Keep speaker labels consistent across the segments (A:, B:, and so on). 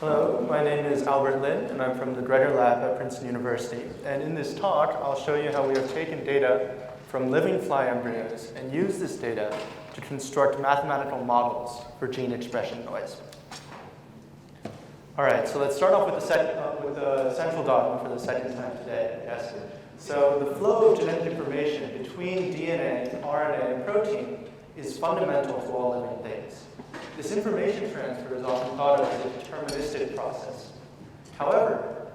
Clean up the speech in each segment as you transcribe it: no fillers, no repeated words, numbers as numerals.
A: Hello, my name is Albert Lin, and I'm from the Greger Lab at Princeton University. And in this talk, I'll show you how we have taken data from living fly embryos and used this data to construct mathematical models for gene expression noise. All right, so let's start off with the central dogma for the second time today, yes. So the flow of genetic information between DNA, RNA, and protein is fundamental to all living things. This information transfer is often thought of as a deterministic process. However,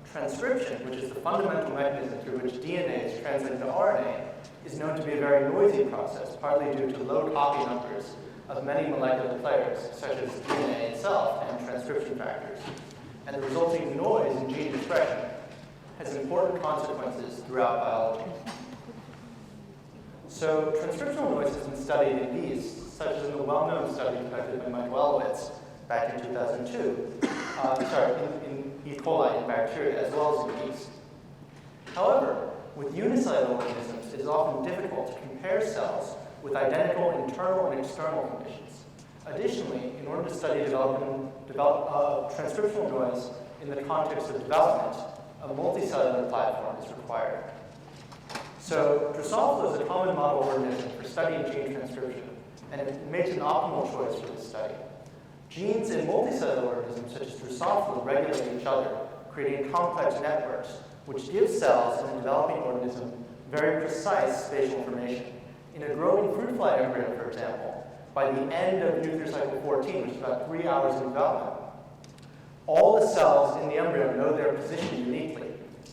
A: transcription, which is the fundamental mechanism through which DNA is translated to RNA, is known to be a very noisy process, partly due to low copy numbers of many molecular players, such as DNA itself and transcription factors. And the resulting noise in gene expression has important consequences throughout biology. So transcriptional noise has been studied in bees, such as in the well-known study conducted by Multicellular back in 2002, in E. coli in bacteria, as well as in yeast. However, with unicellular organisms, it is often difficult to compare cells with identical internal and external conditions. Additionally, in order to study transcriptional noise in the context of development, a multicellular platform is required. So Drosophila is a common model organism for studying gene transcription, and it makes an optimal choice for this study. Genes in multicellular organisms, such as Drosophila, regulate each other, creating complex networks, which give cells in a developing organism very precise spatial information. In a growing fruit fly embryo, for example, by the end of nuclear cycle 14, which is about 3 hours of development, all the cells in the embryo know their position uniquely,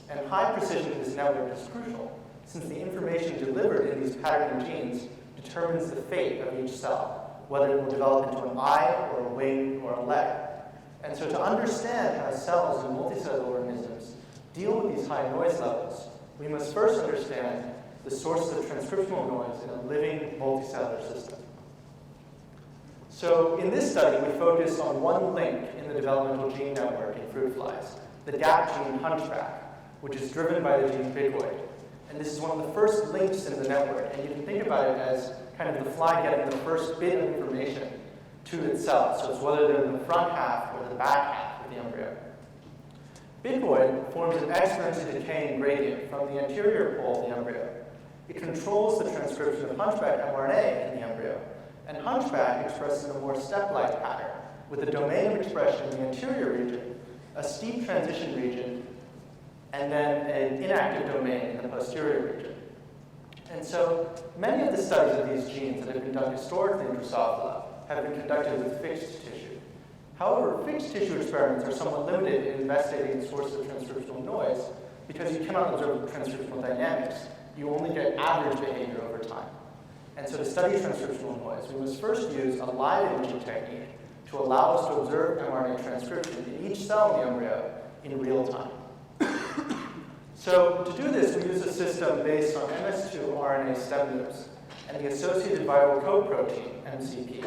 A: and high precision in this network is crucial, since the information delivered in these patterning genes determines the fate of each cell, whether it will develop into an eye or a wing or a leg. And so to understand how cells in multicellular organisms deal with these high noise levels, we must first understand the sources of transcriptional noise in a living multicellular system. So in this study, we focus on one link in the developmental gene network in fruit flies, the gap gene hunchback, which is driven by the gene bigoid. And this is one of the first links in the network, and you can think about it as kind of the fly getting the first bit of information to itself. So it's whether they're in the front half or the back half of the embryo. Bigoid forms an exponentially decaying gradient from the anterior pole of the embryo. It controls the transcription of hunchback mRNA in the embryo, and hunchback expresses in a more step-like pattern, with a domain of expression in the anterior region, a steep transition region, and then an inactive domain in the posterior region. And so many of the studies of these genes that have been done historically in Drosophila have been conducted with fixed tissue. However, fixed tissue experiments are somewhat limited in investigating the sources of transcriptional noise because you cannot observe transcriptional dynamics. You only get average behavior over time. And so to study transcriptional noise, we must first use a live imaging technique to allow us to observe mRNA transcription in each cell in the embryo in real time. So to do this, we use a system based on MS2 RNA stem loops and the associated viral coprotein, MCP.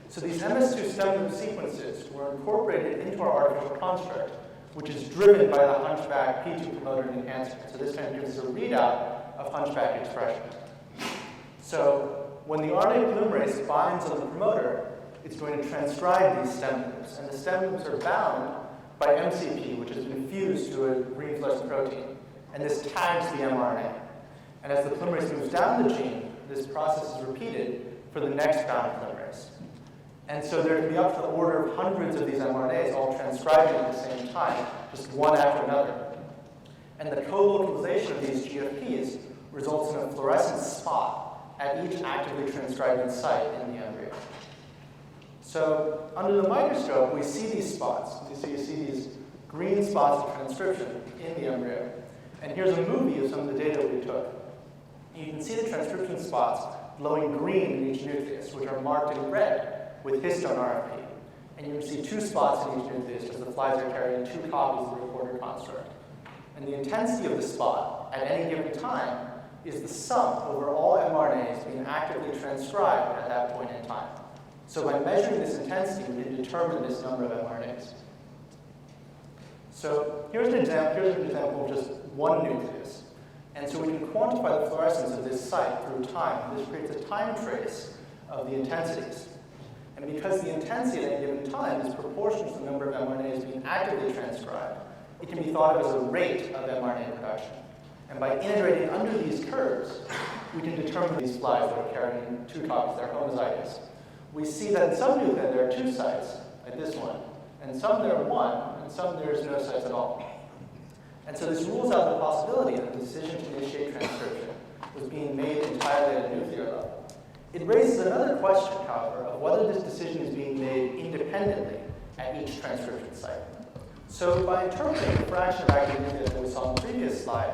A: So these MS2 stem loop sequences were incorporated into our artificial construct, which is driven by the hunchback P2 promoter enhancement. So this kind of gives us a readout of hunchback expression. So when the RNA polymerase binds on the promoter, it's going to transcribe these stem loops, and the stem loops are bound by MCP, which has been fused to a green fluorescent protein. And this tags the mRNA. And as the polymerase moves down the gene, this process is repeated for the next bound polymerase. And so there can be up to the order of hundreds of these mRNAs all transcribing at the same time, just one after another. And the co-localization of these GFPs results in a fluorescent spot at each actively transcribing site in the embryo. So under the microscope, we see these spots. You see these green spots of transcription in the embryo. And here's a movie of some of the data we took. You can see the transcription spots glowing green in each nucleus, which are marked in red with histone RFP. And you can see 2 spots in each nucleus because the flies are carrying 2 copies of the reporter construct. And the intensity of the spot at any given time is the sum over all mRNAs being actively transcribed at that point in time. So by measuring this intensity, we can determine this number of mRNAs. So here's an example of just one nucleus. And so we can quantify the fluorescence of this site through time. This creates a time trace of the intensities. And And because the intensity at any given time is proportional to the number of mRNAs being actively transcribed, it can be thought of as a rate of mRNA production. And by integrating under these curves, we can determine these flies that are carrying two copies, they're homozygous. We see that in some nuclei there are two sites, like this one, and some there are one, and some there's no sites at all. And so this rules out the possibility that the decision to initiate transcription was being made entirely at a nuclear level. It raises another question, however, of whether this decision is being made independently at each transcription site. So by interpreting the fraction of active nuclei that we saw in the previous slide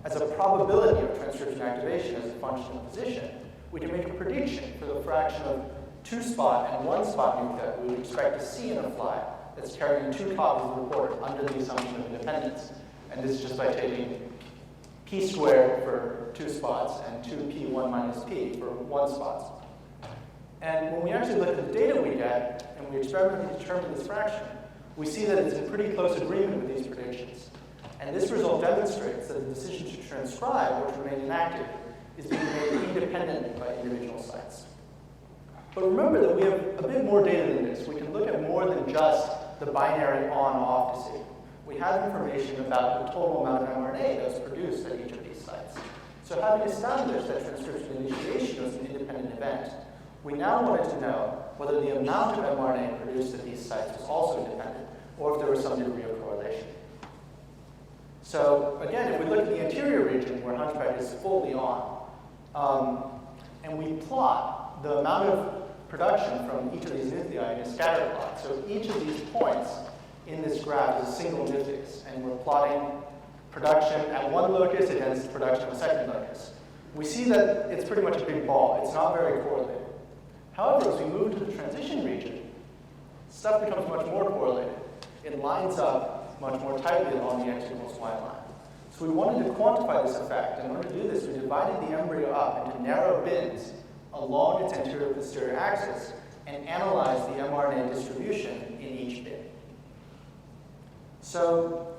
A: as a probability of transcription activation as a function of position, we can make a prediction for the fraction of 2-spot and 1-spot nuclei we would expect to see in a fly that's carrying two copies of the reporter under the assumption of independence. And this is just by taking p squared for 2 spots and 2p1 minus p for 1 spots. And when we actually look at the data we get and we experimentally determine this fraction, we see that it's in pretty close agreement with these predictions. And this result demonstrates that the decision to transcribe or to remain inactive is being made independently by individual sites. But remember that we have a bit more data than this. We can look at more than just the binary on-off decision. We have information about the total amount of mRNA that's produced at each of these sites. So having established that transcription initiation was an independent event, we now wanted to know whether the amount of mRNA produced at these sites was also independent, or if there was some degree of correlation. So again, if we look at the anterior region where Hunchback is fully on, and we plot the amount of production from each of these nuclei in a scatter plot. So each of these points in this graph is a single nucleus, and we're plotting production at one locus against production at a second locus. We see that it's pretty much a big ball. It's not very correlated. However, as we move to the transition region, stuff becomes much more correlated. It lines up much more tightly along the x equals y line. So we wanted to quantify this effect. In order to do this, we divided the embryo up into narrow bins along its anterior posterior axis and analyzed the mRNA distribution in each bin. So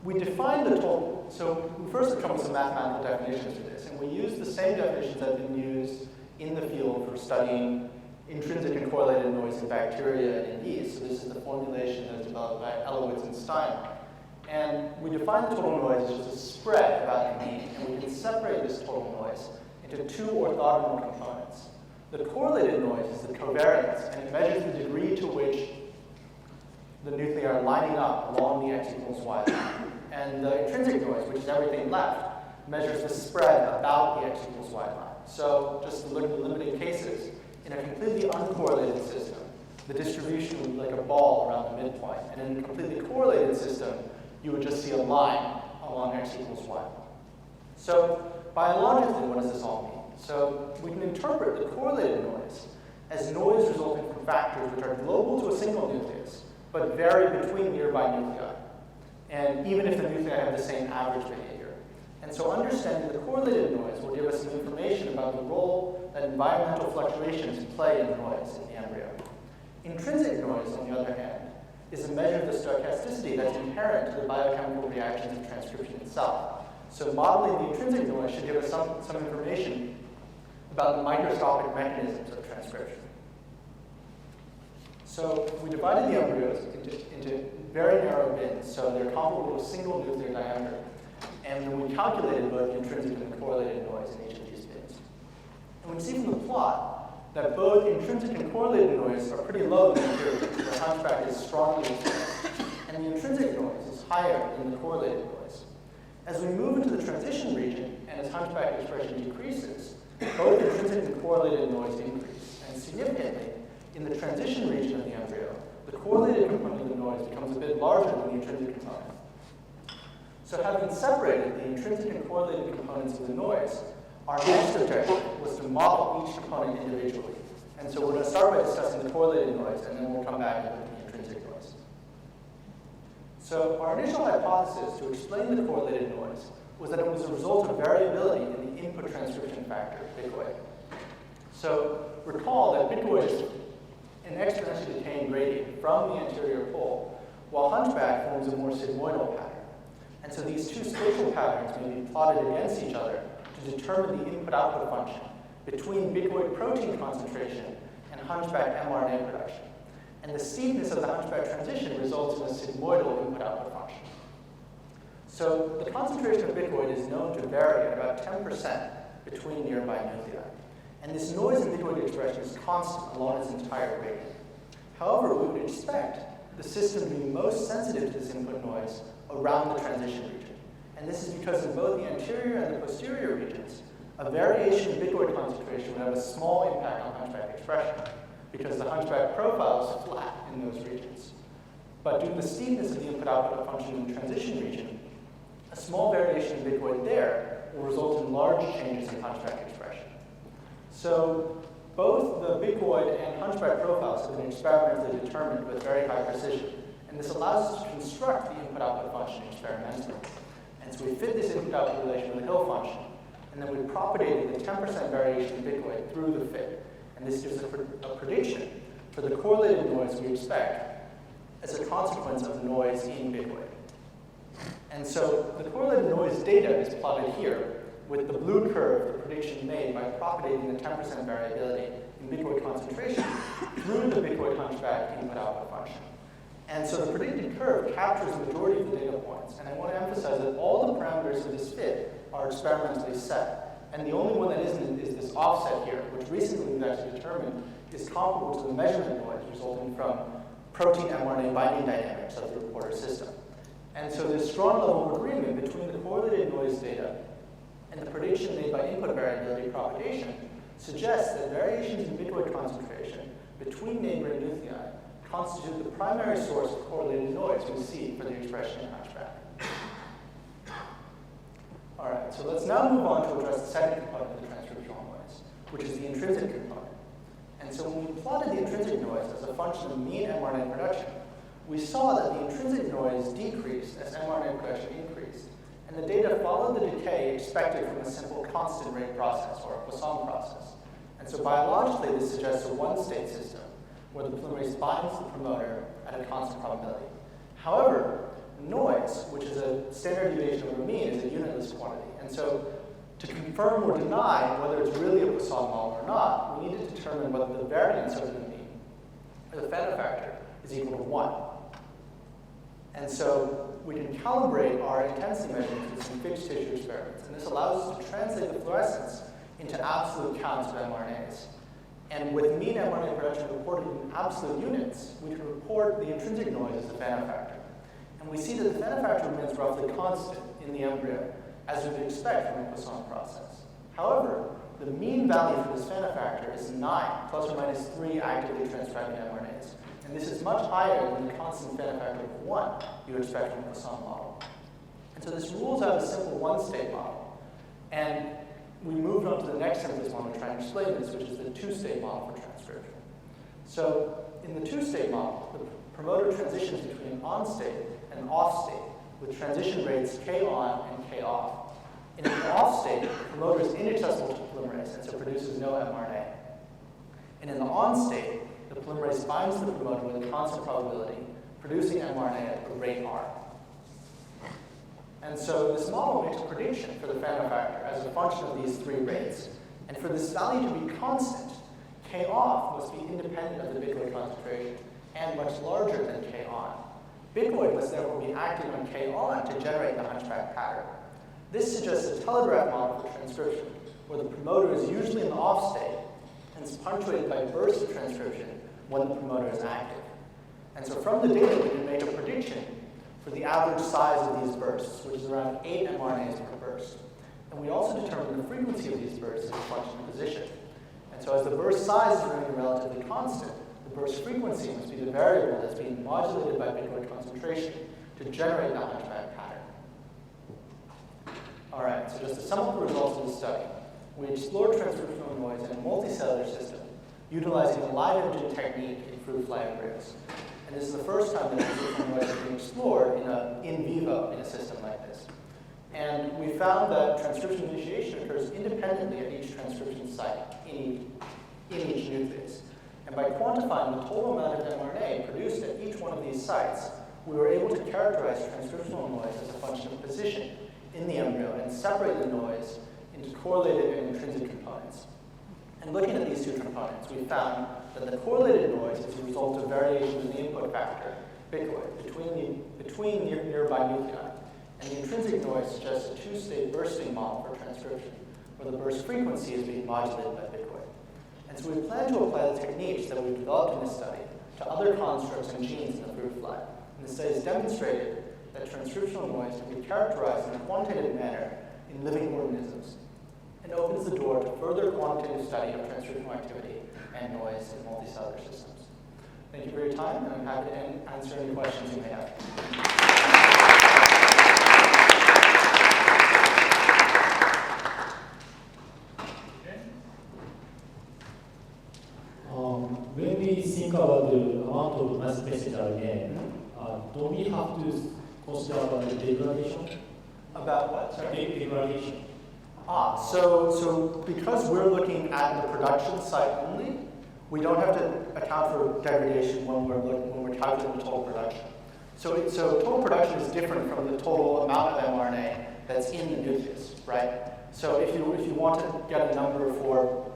A: we defined the total. So we first have come with some mathematical definitions for this, and we used the same definitions that have been used in the field for studying intrinsic and correlated noise in bacteria and in yeast. So this is the formulation that was developed by Elowitz and Stein. And we define the total noise as just a spread about the mean, and we can separate this total noise into two orthogonal components. The correlated noise is the covariance, and it measures the degree to which the nuclei are lining up along the x equals y line. And the intrinsic noise, which is everything left, measures the spread about the x equals y line. So just to look at the limited cases, in a completely uncorrelated system, the distribution would be like a ball around the midpoint. And in a completely correlated system, you would just see a line along x equals y. So biologically, what does this all mean? So we can interpret the correlated noise as noise resulting from factors which are global to a single nucleus, but vary between nearby nuclei, and even if the nuclei have the same average behavior. And so understanding the correlated noise will give us some information about the role that environmental fluctuations play in noise in the embryo. Intrinsic noise, on the other hand, is a measure of the stochasticity that's inherent to the biochemical reactions of transcription itself. So modeling the intrinsic noise should give us some information about the microscopic mechanisms of transcription. So we divided the embryos into very narrow bins, so they're comparable to a single nuclear diameter. And then we calculated both the intrinsic and the correlated noise in each of these bins. And we see from the plot that both intrinsic and correlated noise are pretty low in the anterior, where Hunchback is strongly expressed. And the intrinsic noise is higher than the correlated noise. As we move into the transition region, and as Hunchback expression decreases, both intrinsic and correlated noise increase. And significantly, in the transition region of the embryo, the correlated component of the noise becomes a bit larger than the intrinsic component. So having separated the intrinsic and correlated components of the noise, our next objective was to model each component individually. And so we're going to start by discussing the correlated noise, and then we'll come back and look at the intrinsic noise. So our initial hypothesis to explain the correlated noise was that it was a result of variability in the input transcription factor, bicoid. So recall that bicoid is an exponentially decaying gradient from the anterior pole, while Hunchback forms a more sigmoidal pattern. And so these two spatial patterns may be plotted against each other to determine the input-output function between bicoid protein concentration and hunchback mRNA production. And the steepness of the hunchback transition results in a sigmoidal input-output function. So the concentration of bicoid is known to vary at about 10% between nearby nuclei. And this noise in bicoid expression is constant along its entire radius. However, we would expect the system to be most sensitive to this input noise around the transition region. And this is because in both the anterior and the posterior regions, a variation in bicoid concentration would have a small impact on hunchback expression, because the hunchback profile is flat in those regions. But due to the steepness of the input-output function in the transition region, a small variation in bicoid there will result in large changes in hunchback expression. So both the bicoid and hunchback profiles have been experimentally determined with very high precision. And this allows us to construct the input-output function experimentally. And so we fit this input-output relation with the Hill function, and then we propagated the 10% variation in bicoid through the fit. And this gives a prediction for the correlated noise we expect as a consequence of the noise in bicoid. And so the correlated noise data is plotted here with the blue curve, the prediction made by propagating the 10% variability in bicoid concentration through the bicoid hunchback input-output function. And so the predicted curve captures the majority of the data points. And I want to emphasize that all the parameters of this fit are experimentally set. And the only one that isn't is this offset here, which recently we've actually determined is comparable to the measurement noise resulting from protein mRNA binding dynamics of the reporter system. And so this strong level of agreement between the correlated noise data and the prediction made by input variability propagation suggests that variations in bicoid concentration between neighboring nuclei constitute the primary source of correlated noise we see for the expression in hunchback. All right, so let's now move on to address the second component of the transcriptional noise, which is the intrinsic component. And so when we plotted the intrinsic noise as a function of mean mRNA production, we saw that the intrinsic noise decreased as mRNA production increased, and the data followed the decay expected from a simple constant rate process, or a Poisson process. And so biologically, this suggests a one-state system, where the polymerase binds the promoter at a constant probability. However, noise, which is a standard deviation over mean, is a unitless quantity. And so to confirm or deny whether it's really a Poisson model or not, we need to determine whether the variance over the mean, or the Feta factor, is equal to 1. And so we can calibrate our intensity measurements in fixed tissue experiments. And this allows us to translate the fluorescence into absolute counts of mRNAs. And with mean mRNA production reported in absolute units, we can report the intrinsic noise as the Feta factor. And we see that the Feta factor remains roughly constant in the embryo, as we would expect from a Poisson process. However, the mean value for this Feta factor is 9, plus or minus 3 actively transcribing mRNAs. And this is much higher than the constant Feta factor of 1 you would expect from a Poisson model. And so this rules out a simple one-state model. And we moved on to the next simplest one to try and explain this, which is the two-state model for transcription. So in the two-state model, the promoter transitions between an on-state and an off-state with transition rates k on and k off. In an off-state, the promoter is inaccessible to the polymerase and so produces no mRNA. And in the on-state, the polymerase binds the promoter with a constant probability, producing mRNA at a rate r. And so this model makes a prediction for the Feta factor as a function of these three rates. And for this value to be constant, k off must be independent of the bicoid concentration and much larger than k on. Bicoid must therefore be acting on k on to generate the hunchback pattern. This suggests a telegraph model for transcription, where the promoter is usually in the off state and is punctuated by bursts of transcription when the promoter is active. And so from the data, we can make a prediction for the average size of these bursts, which is around 8 mRNAs per burst. And we also determine the frequency of these bursts as a function of position. And so as the burst size is remaining relatively constant, the burst frequency must be the variable that's being modulated by bicoid concentration to generate the hunchback pattern. All right, so just to sum up the results of the study, we explored transcriptional noise in a multicellular system utilizing a live imaging technique in fruit fly embryos. And this is the first time that transcriptional noise is being explored in vivo in a system like this. And we found that transcription initiation occurs independently at each transcription site in each nucleus. And by quantifying the total amount of mRNA produced at each one of these sites, we were able to characterize transcriptional noise as a function of position in the embryo and separate the noise into correlated and intrinsic components. And looking at these two components, we found then the correlated noise is a result of variations in the input factor, bicoid, between nearby nuclei. And the intrinsic noise suggests a two-state bursting model for transcription, where the burst frequency is being modulated by bicoid. And so we plan to apply the techniques that we've developed in this study to other constructs and genes in the fruit fly. And the study has demonstrated that transcriptional noise can be characterized in a quantitative manner in living organisms, and opens the door to further quantitative study of transcriptional activity and noise in multicellular systems. Thank you for your time, and I'm happy to answer any questions you may have.
B: When we think about the amount of mass message RNA, do we have to consider about the degradation?
A: About what, sorry?
B: Degradation.
A: So because we're looking at the production site only, we don't have to account for degradation when we're calculating the total production. So total production is different from the total amount of mRNA that's in the nucleus, right? So if you want to get a number for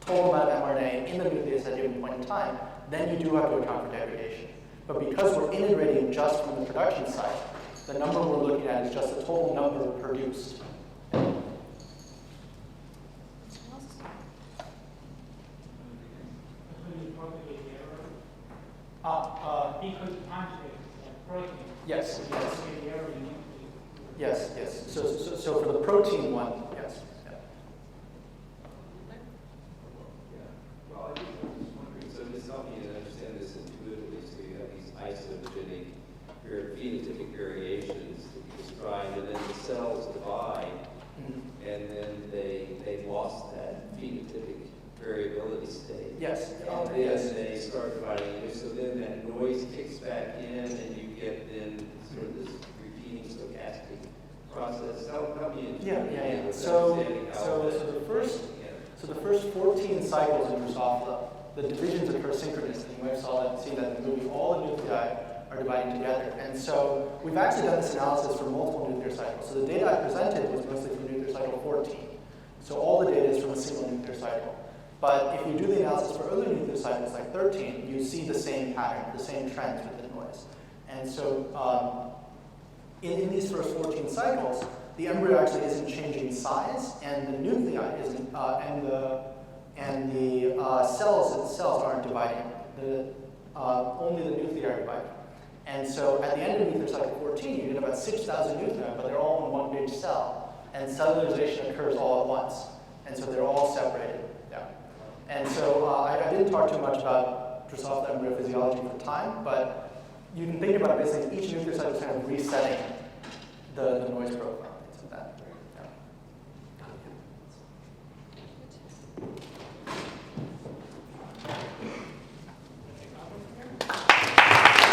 A: total amount of mRNA in the nucleus at a given point in time, then you do have to account for degradation. But because we're integrating just from the production site, the number we're looking at is just the total number produced.
C: Because conjugate protein.
A: Yes. Yes. So for the protein one, yes.
D: Well, I was just wondering, so just help me to understand this intuitively. So you have these isogenic phenotypic variations that you described, and then the cells divide, and then they lost that phenotypic variability state.
A: Yes.
D: And then they start dividing. So then that noise kicks back in, and you get then sort of this repeating stochastic process. Help me intuitively with understanding how
A: So the first 14 cycles in Drosophila, the divisions occur synchronously. You might have seen that in the movie. All the nuclei are dividing together. And so we've actually done this analysis for multiple nuclear cycles. So the data I presented was mostly from nuclear cycle 14. So all the data is from a single nuclear cycle. But if you do the analysis for earlier nuclear cycles like 13, you see the same pattern, the same trends with the noise. And so in these first 14 cycles, the embryo actually isn't changing size, and the nuclei isn't, and the cells themselves aren't dividing. Only the nuclei are dividing. And so at the end of nuclear cycle 14, you get about 6,000 nuclei, but they're all in one big cell. And cellularization occurs all at once. And so they're all separated. Yeah. And so I didn't talk too much about Drosophila embryo physiology for time, but you can think about it basically each nuclear cycle is kind of resetting the noise profile. Things like that.